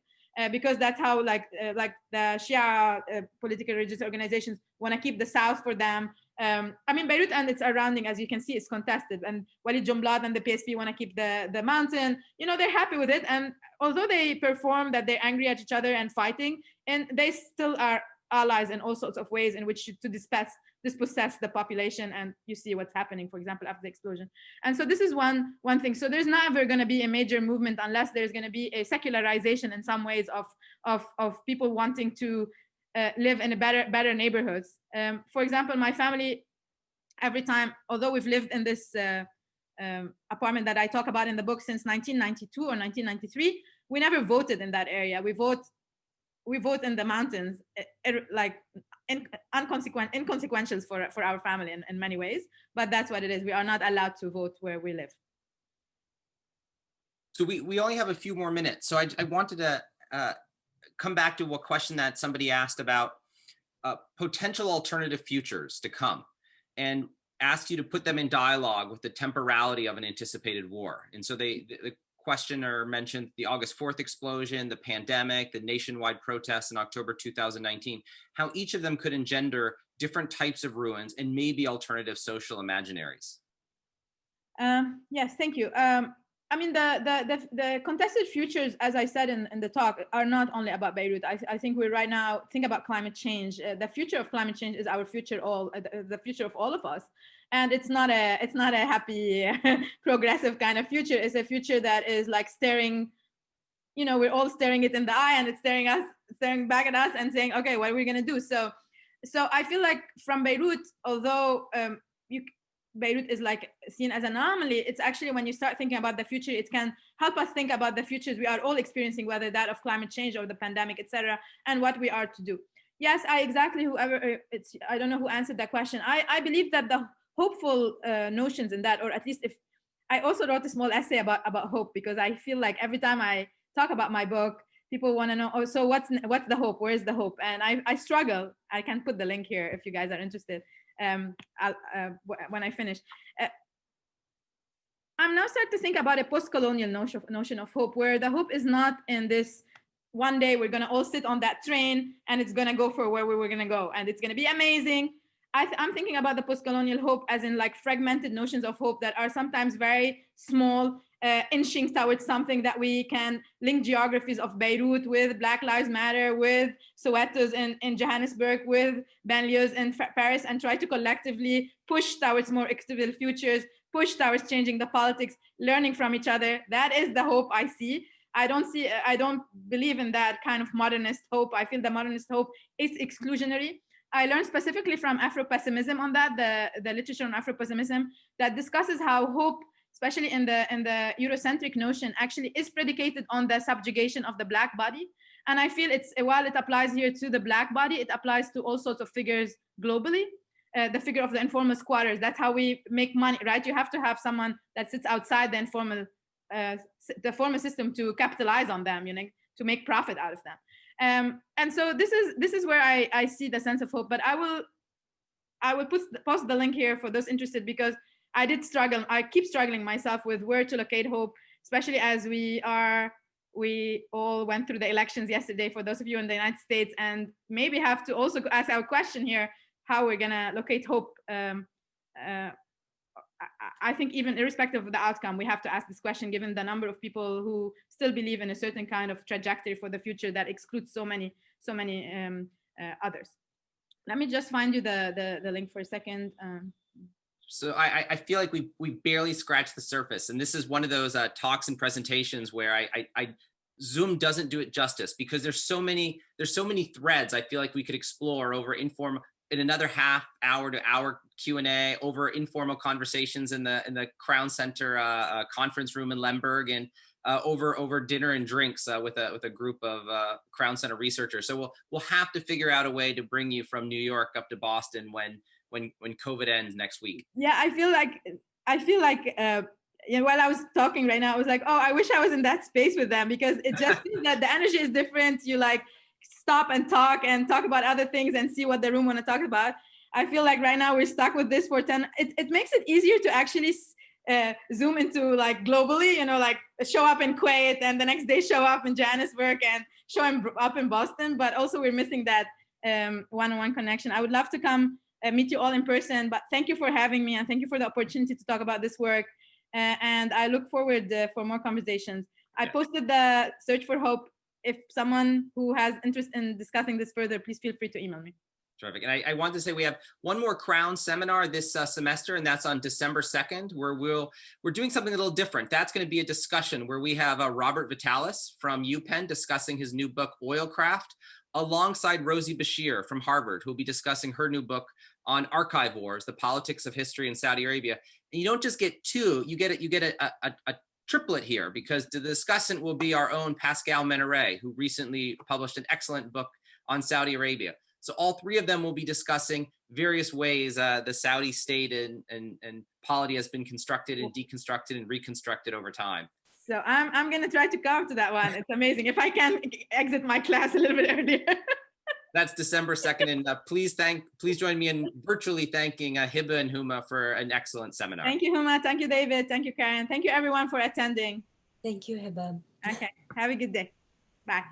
because that's how like the Shia political religious organizations want to keep the South for them. I mean, Beirut and its surrounding, as you can see, is contested. And Walid Jumblat and the PSP want to keep the mountain. You know, they're happy with it. And although they perform that they're angry at each other and fighting, and they still are allies in all sorts of ways in which to dispossess the population. And you see what's happening, for example, after the explosion. And so this is one thing. So there's never going to be a major movement unless there's going to be a secularization in some ways of people wanting to live in a better neighborhoods. For example, my family, every time, although we've lived in this apartment that I talk about in the book since 1992 or 1993, we never voted in that area. We vote in the mountains, like inconsequential for our family in many ways, but that's what it is. We are not allowed to vote where we live. So we only have a few more minutes. So I wanted to come back to a question that somebody asked about potential alternative futures to come, and asked you to put them in dialogue with the temporality of an anticipated war. And so the questioner mentioned the August 4th explosion, the pandemic, the nationwide protests in October 2019, how each of them could engender different types of ruins and maybe alternative social imaginaries. Yes, thank you. I mean, the contested futures, as I said in the talk, are not only about Beirut. I think we right now think about climate change. The future of climate change is our future, the future of all of us. And it's not a happy, progressive kind of future. It's a future that is like staring, you know, we're all staring it in the eye, and it's staring back at us and saying, okay, what are we going to do? So I feel like from Beirut, although Beirut is like seen as an anomaly, it's actually, when you start thinking about the future, it can help us think about the futures we are all experiencing, whether that of climate change or the pandemic, etc., and what we are to do. Yes, I don't know who answered that question. I believe that the hopeful notions in that, or at least if I also wrote a small essay about hope, because I feel like every time I talk about my book, people want to know, oh, so what's the hope? Where's the hope? And I struggle. I can put the link here if you guys are interested. When I finish, I'm now starting to think about a post-colonial notion of hope, where the hope is not in this one day we're going to all sit on that train and it's going to go for where we were going to go and it's going to be amazing. I'm thinking about the post-colonial hope as in like fragmented notions of hope that are sometimes very small, inching towards something that we can link geographies of Beirut with Black Lives Matter, with Soweto's in Johannesburg, with banlieues in Paris, and try to collectively push towards more equitable futures, push towards changing the politics, learning from each other. That is the hope I see. I don't believe in that kind of modernist hope. I feel the modernist hope is exclusionary. I learned specifically from Afro-pessimism on that, the literature on Afro-pessimism that discusses how hope, especially in the Eurocentric notion, actually is predicated on the subjugation of the Black body. And I feel while it applies here to the Black body, it applies to all sorts of figures globally. The figure of the informal squatters, that's how we make money, right? You have to have someone that sits outside the formal system to capitalize on them, you know, to make profit out of them. And so this is where I see the sense of hope. But I will post the link here for those interested, because I did struggle. I keep struggling myself with where to locate hope, especially as we all went through the elections yesterday, for those of you in the United States, and maybe have to also ask our question here, how we're gonna locate hope. I I think even irrespective of the outcome, we have to ask this question, given the number of people who still believe in a certain kind of trajectory for the future that excludes so many others. Let me just find you the link for a second. So I feel like we barely scratched the surface, and this is one of those talks and presentations where I Zoom doesn't do it justice, because there's so many threads I feel like we could explore over informal, in another half hour to hour Q&A, over informal conversations in the Crown Center conference room in Lemberg, and over dinner and drinks with a group of Crown Center researchers. So we'll have to figure out a way to bring you from New York up to Boston when COVID ends next week. Yeah, I feel like while I was talking right now, I was like, oh, I wish I was in that space with them, because it just seems that the energy is different. You like stop and talk about other things and see what the room want to talk about. I feel like right now we're stuck with this for 10. It makes it easier to actually zoom into like globally, you know, like show up in Kuwait and the next day show up in Johannesburg and show up in Boston. But also we're missing that one-on-one connection. I would love to come meet you all in person, but thank you for having me, and thank you for the opportunity to talk about this work. And I look forward for more conversations. I posted the Search for Hope. If someone who has interest in discussing this further, please feel free to email me. Terrific. And I want to say we have one more Crown seminar this semester, and that's on December 2nd, where we're doing something a little different. That's going to be a discussion where we have Robert Vitalis from UPenn discussing his new book, Oilcraft, alongside Rosie Bashir from Harvard, who will be discussing her new book on archive wars, the politics of history in Saudi Arabia. And you don't just get two, you get a triplet here, because the discussant will be our own Pascal Meneret, who recently published an excellent book on Saudi Arabia. So all three of them will be discussing various ways the Saudi state and polity has been constructed and deconstructed and reconstructed over time. So I'm going to try to come to that one. It's amazing. If I can exit my class a little bit earlier. That's December 2nd. And please join me in virtually thanking Hiba and Huma for an excellent seminar. Thank you, Huma. Thank you, David. Thank you, Karen. Thank you, everyone, for attending. Thank you, Hiba. Okay. Have a good day. Bye.